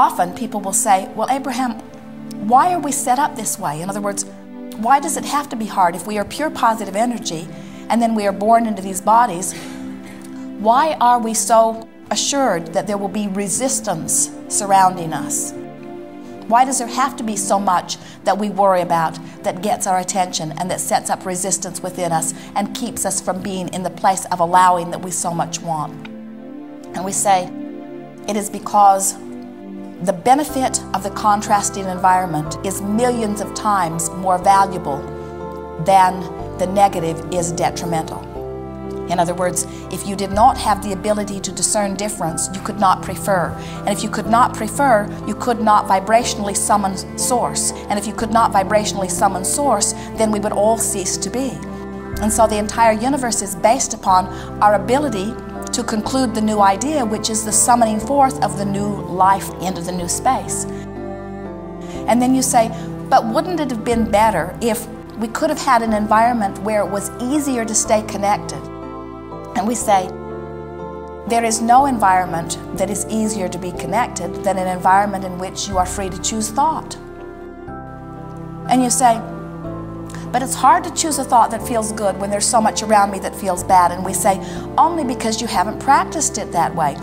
often people will say, well, Abraham, why are we set up this way? In other words, why does it have to be hard? If we are pure positive energy and then we are born into these bodies, why are we so assured that there will be resistance surrounding us? Why does there have to be so much that we worry about that gets our attention and that sets up resistance within us and keeps us from being in the place of allowing that we so much want? And we say, it is because the benefit of the contrasting environment is millions of times more valuable than the negative is detrimental. In other words, if you did not have the ability to discern difference, you could not prefer. And if you could not prefer, you could not vibrationally summon source. And if you could not vibrationally summon source, then we would all cease to be. And so the entire universe is based upon our ability to conclude the new idea, which is the summoning forth of the new life into the new space. And then you say, but wouldn't it have been better if we could have had an environment where it was easier to stay connected? And we say, there is no environment that is easier to be connected than an environment in which you are free to choose thought. And you say, but it's hard to choose a thought that feels good when there's so much around me that feels bad. And we say, only because you haven't practiced it that way.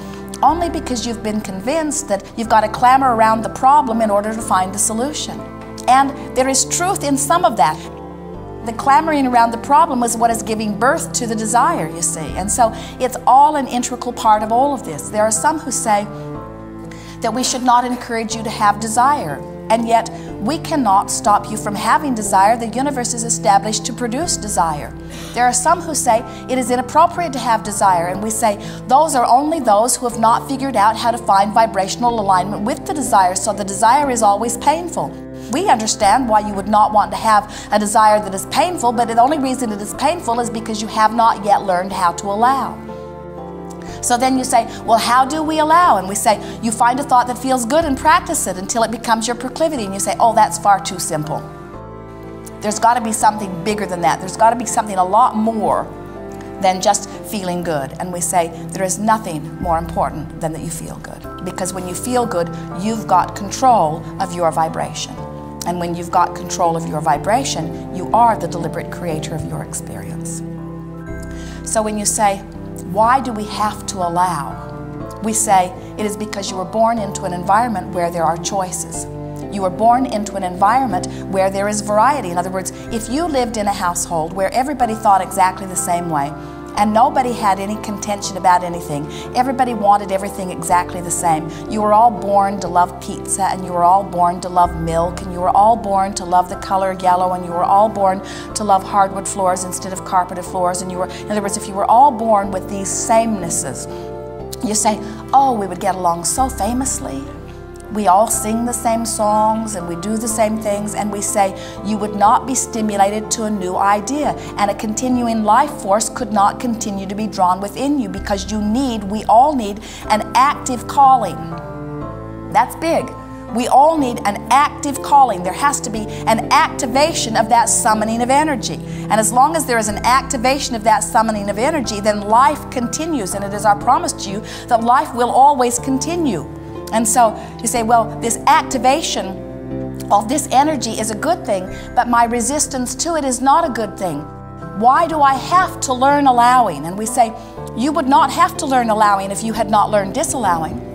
Only because you've been convinced that you've got to clamor around the problem in order to find the solution. And there is truth in some of that. The clamoring around the problem is what is giving birth to the desire, you see. And so it's all an integral part of all of this. There are some who say that we should not encourage you to have desire. And yet, we cannot stop you from having desire. The universe is established to produce desire. There are some who say it is inappropriate to have desire, and we say those are only those who have not figured out how to find vibrational alignment with the desire, so the desire is always painful. We understand why you would not want to have a desire that is painful, but the only reason it is painful is because you have not yet learned how to allow. So then you say, well, how do we allow? And we say, you find a thought that feels good and practice it until it becomes your proclivity. And you say, oh, that's far too simple. There's got to be something bigger than that. There's got to be something a lot more than just feeling good. And we say, there is nothing more important than that you feel good. Because when you feel good, you've got control of your vibration. And when you've got control of your vibration, you are the deliberate creator of your experience. So when you say, why do we have to allow? We say, it is because you were born into an environment where there are choices. You were born into an environment where there is variety. In other words, if you lived in a household where everybody thought exactly the same way, and nobody had any contention about anything, everybody wanted everything exactly the same. You were all born to love pizza, and you were all born to love milk, and you were all born to love the color yellow, and you were all born to love hardwood floors instead of carpeted floors, and you were, in other words, if you were all born with these samenesses, you say, oh, we would get along so famously. We all sing the same songs and we do the same things, and we say you would not be stimulated to a new idea, and a continuing life force could not continue to be drawn within you, because we all need an active calling. That's big. We all need an active calling. There has to be an activation of that summoning of energy. And as long as there is an activation of that summoning of energy, then life continues, and it is our promise to you that life will always continue. And so you say, well, this activation of this energy is a good thing, but my resistance to it is not a good thing. Why do I have to learn allowing? And we say, you would not have to learn allowing if you had not learned disallowing.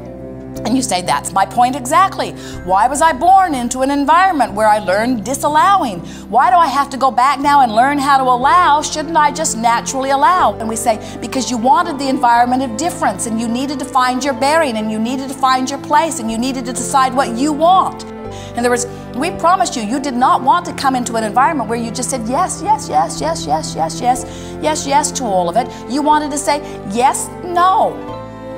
And you say, that's my point exactly. Why was I born into an environment where I learned disallowing? Why do I have to go back now and learn how to allow? Shouldn't I just naturally allow? And we say, because you wanted the environment of difference, and you needed to find your bearing, and you needed to find your place, and you needed to decide what you want. In other words, we promised you, you did not want to come into an environment where you just said yes, yes, yes, yes, yes, yes, yes, yes, yes to all of it. You wanted to say yes, no,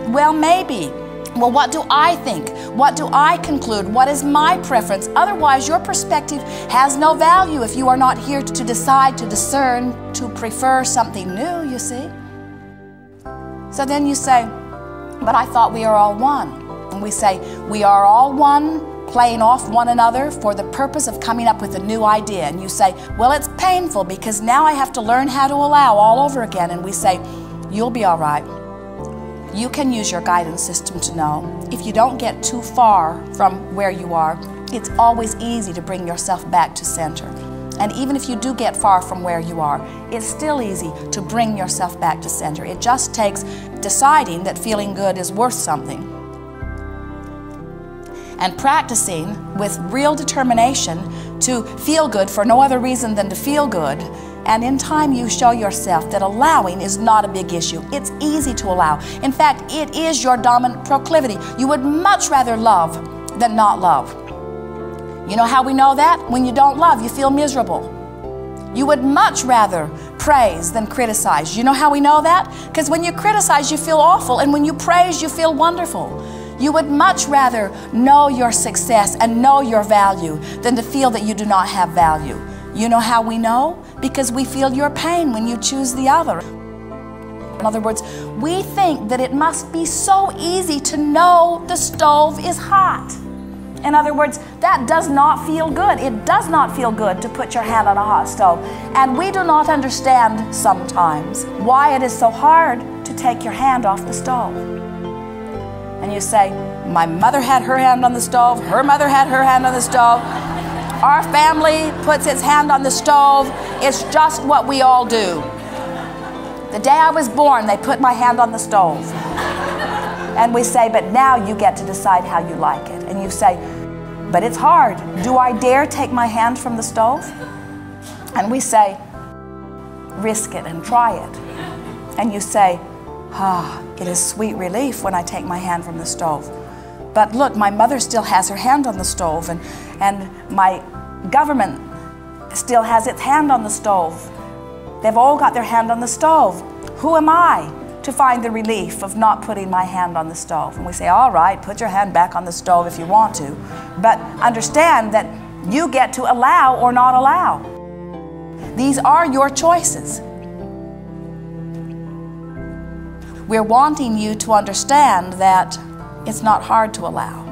well, maybe. Well, what do I think? What do I conclude? What is my preference? Otherwise, your perspective has no value if you are not here to decide, to discern, to prefer something new, you see. So then you say, but I thought we are all one. And we say, we are all one, playing off one another for the purpose of coming up with a new idea. And you say, well, it's painful because now I have to learn how to allow all over again. And we say, you'll be all right. you can use your guidance system to know if you don't get too far from where you are, it's always easy to bring yourself back to center. And even if you do get far from where you are, it's still easy to bring yourself back to center. It just takes deciding that feeling good is worth something and practicing with real determination to feel good for no other reason than to feel good. And in time you show yourself that allowing is not a big issue. It's easy to allow. In fact, it is your dominant proclivity. You would much rather love than not love. You know how we know that? When you don't love, you feel miserable. You would much rather praise than criticize. You know how we know that? Because when you criticize, you feel awful, and when you praise, you feel wonderful. You would much rather know your success and know your value than to feel that you do not have value. You know how we know? Because we feel your pain when you choose the other. In other words, we think that it must be so easy to know the stove is hot. In other words, that does not feel good. It does not feel good to put your hand on a hot stove. And we do not understand sometimes why it is so hard to take your hand off the stove. And you say, my mother had her hand on the stove, her mother had her hand on the stove, our family puts its hand on the stove, it's just what we all do. The day I was born, they put my hand on the stove. And we say, but now you get to decide how you like it. And you say, but it's hard. Do I dare take my hand from the stove? And we say, risk it and try it. And you say, it is sweet relief when I take my hand from the stove. But look, my mother still has her hand on the stove, and my government still has its hand on the stove. They've all got their hand on the stove. Who am I to find the relief of not putting my hand on the stove? And we say, all right, put your hand back on the stove if you want to, but understand that you get to allow or not allow. These are your choices. We're wanting you to understand that it's not hard to allow.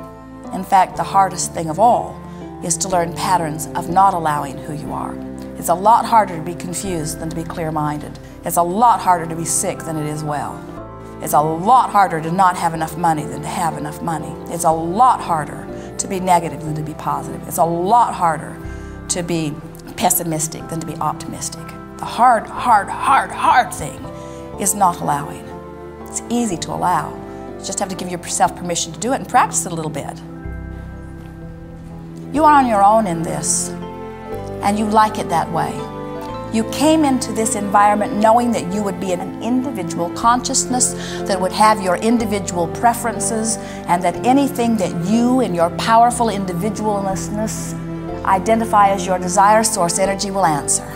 In fact, the hardest thing of all is to learn patterns of not allowing who you are. It's a lot harder to be confused than to be clear-minded. It's a lot harder to be sick than it is well. It's a lot harder to not have enough money than to have enough money. It's a lot harder to be negative than to be positive. It's a lot harder to be pessimistic than to be optimistic. The hard thing is not allowing. It's easy to allow. You just have to give yourself permission to do it and practice it a little bit. You are on your own in this, and you like it that way. You came into this environment knowing that you would be in an individual consciousness that would have your individual preferences, and that anything that you in your powerful individualness identify as your desire source energy will answer.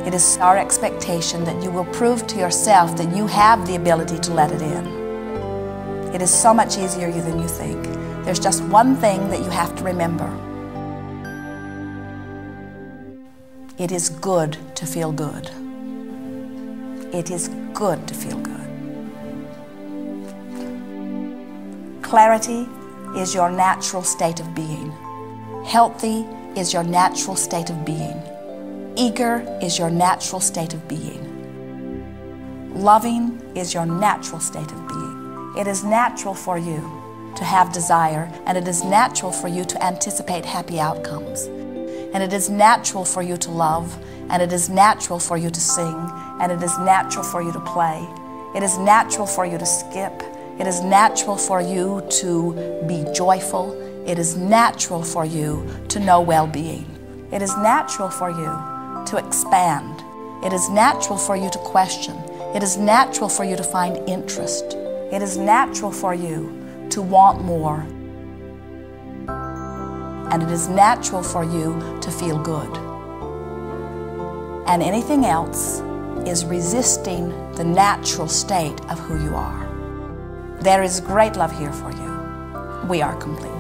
It is our expectation that you will prove to yourself that you have the ability to let it in. It is so much easier than you think. There's just one thing that you have to remember. It is good to feel good. It is good to feel good. Clarity is your natural state of being. Healthy is your natural state of being. Eager is your natural state of being. Loving is your natural state of being. It is natural for you to have desire, and it is natural for you to anticipate happy outcomes. And it is natural for you to love, and it is natural for you to sing, and it is natural for you to play. It is natural for you to skip. It is natural for you to be joyful. It is natural for you to know well-being. It is natural for you to expand. It is natural for you to question. It is natural for you to find interest. It is natural for you to want more. And it is natural for you to feel good. And anything else is resisting the natural state of who you are. There is great love here for you. We are complete.